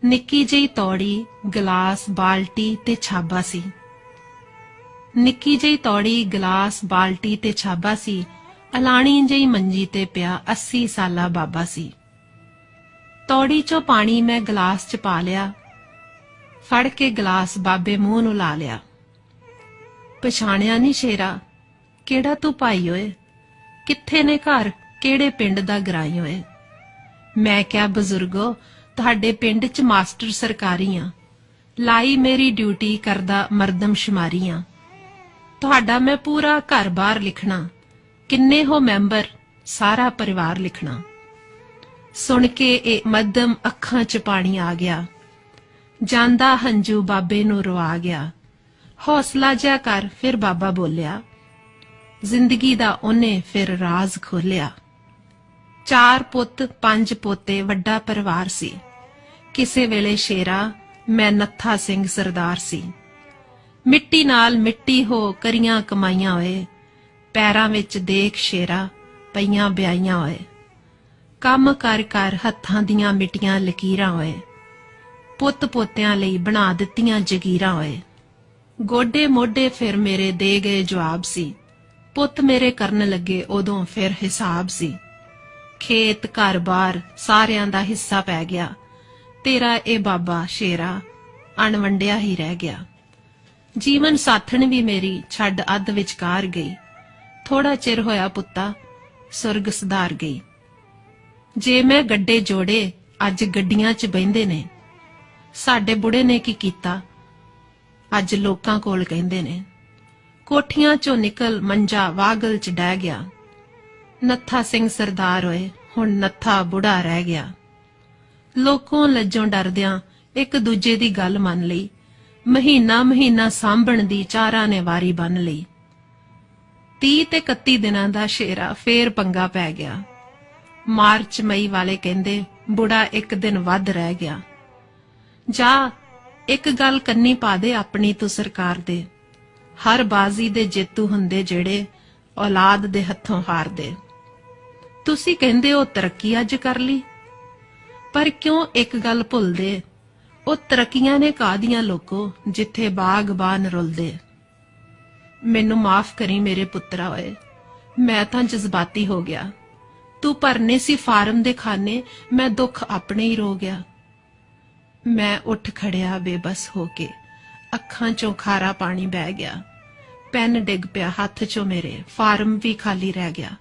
निक्की जही तौड़ी, गिलास, बाल्टी ते छाबा सी। निक्की जही तौड़ी, गिलास, बाल्टी ते छाबा सी। अलाणी जही मंजी ते पिया 80 साला बाबा सी। तौड़ी चो पानी मैं गिलास च पा लिया, फड़ के गिलास बाबे मूंह नूं ला लिया। पछाणिया नी शेरा, केड़ा तू भाई होए, कित्थे ने घर, केड़े पिंड दा गराई होए। मैं क्या बजुर्गो, तुहाडे पिंड च मास्टर सरकारी आ, लाई मेरी ड्यूटी करदा मरदमशुमारी आ। तुहाडा मैं पूरा घर बार लिखना, किन्ने हो मैंबर, सारा परिवार लिखना। सुन के ए मध्यम अखां च पानी आ गया, जांदा हंजू बाबे नूं रुआ गया। हौसला जिहा कर, फिर बाबा बोलिया, जिंदगी दा ओने फिर राज खोलिया। 4 पुत 5 पोते, वड्डा परिवार सी। किसे वेले शेरा, मैं नत्था सिंह सरदार सी। मिट्टी नाल मिट्टी हो करियां कमाइयां होए, पैरां विच देख शेरा पईयां ब्याइयां होए। काम कर कर हत्थां दियां मिट्टियां लकीरां होए, पुत पोतियां लई बना दित्तियां जगीरां होए। गोडे मोडे फिर मेरे दे गए जवाब सी, पुत मेरे करन लगे उदों फिर हिसाब सी। खेत घर बार सारियां दा हिस्सा पै गया, तेरा ए बाबा शेरा अणवंडिया ही रह गया। जीवन साथण भी मेरी छड्ड अध विचकार गई, थोड़ा चिर होया पुत्ता सुरग सुधार गई। जे मैं गड्डे जोड़े अज गड्डियां च बहिंदे ने, साडे बुढ़े ने की कीता अज लोकां कोल कहिंदे ने। कोठियां चों निकल मंजा वागल च डह गया, नत्था सिंह सरदार होए हुण नत्था बुढ़ा रह गया। लोकों लज्जों डरदियां एक दूजे दी गल मन लई, महीना महीना सांभण दी चारां ने वारी बन लई। 30 ते 31 दिनां दा शेरा फेर पंगा पै गया। मार्च मई वाले कहंदे बुढ़ा एक दिन वध रह गया। जा एक गल कन्नी पा दे अपनी तू सरकार दे, हर बाजी दे जेतू हुंदे जेड़े औलाद दे हत्थों हारदे। तुसी कहंदे हो तरक्की अज कर ली, पर क्यों एक गल भुलदे, ओ तरक्कियां ने कादियां लोको जिथे बागबान रुलदे। मैनू माफ करी मेरे पुत्रा होए, मैं तां जज्बाती हो गया। तू भरने सी फार्म दे खाने, मैं दुख अपने ही रो गया। मैं उठ खड़िया बेबस होके, अखां चों खारा पानी बह गया। पेन डिग पिया हथ चों मेरे, फार्म भी खाली रह गया।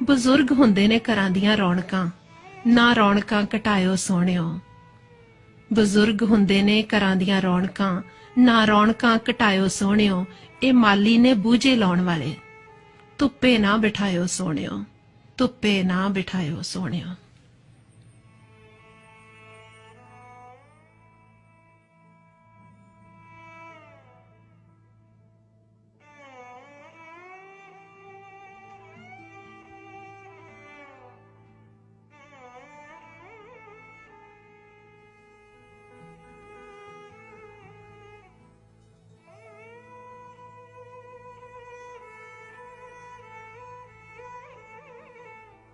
बजुर्ग हुंदे ने घरां दियां रौनकां, ना रौनकां घटायो सोहणिओ। बजुर्ग हुंदे ने घरां दियां रौनकां, ना रौनकां घटायो सोहणिओ। ए माली ने बूझे लाउण वाले, धुप्पे ना बिठायो सोहणिओ, धुप्पे ना बिठायो सोहणिओ।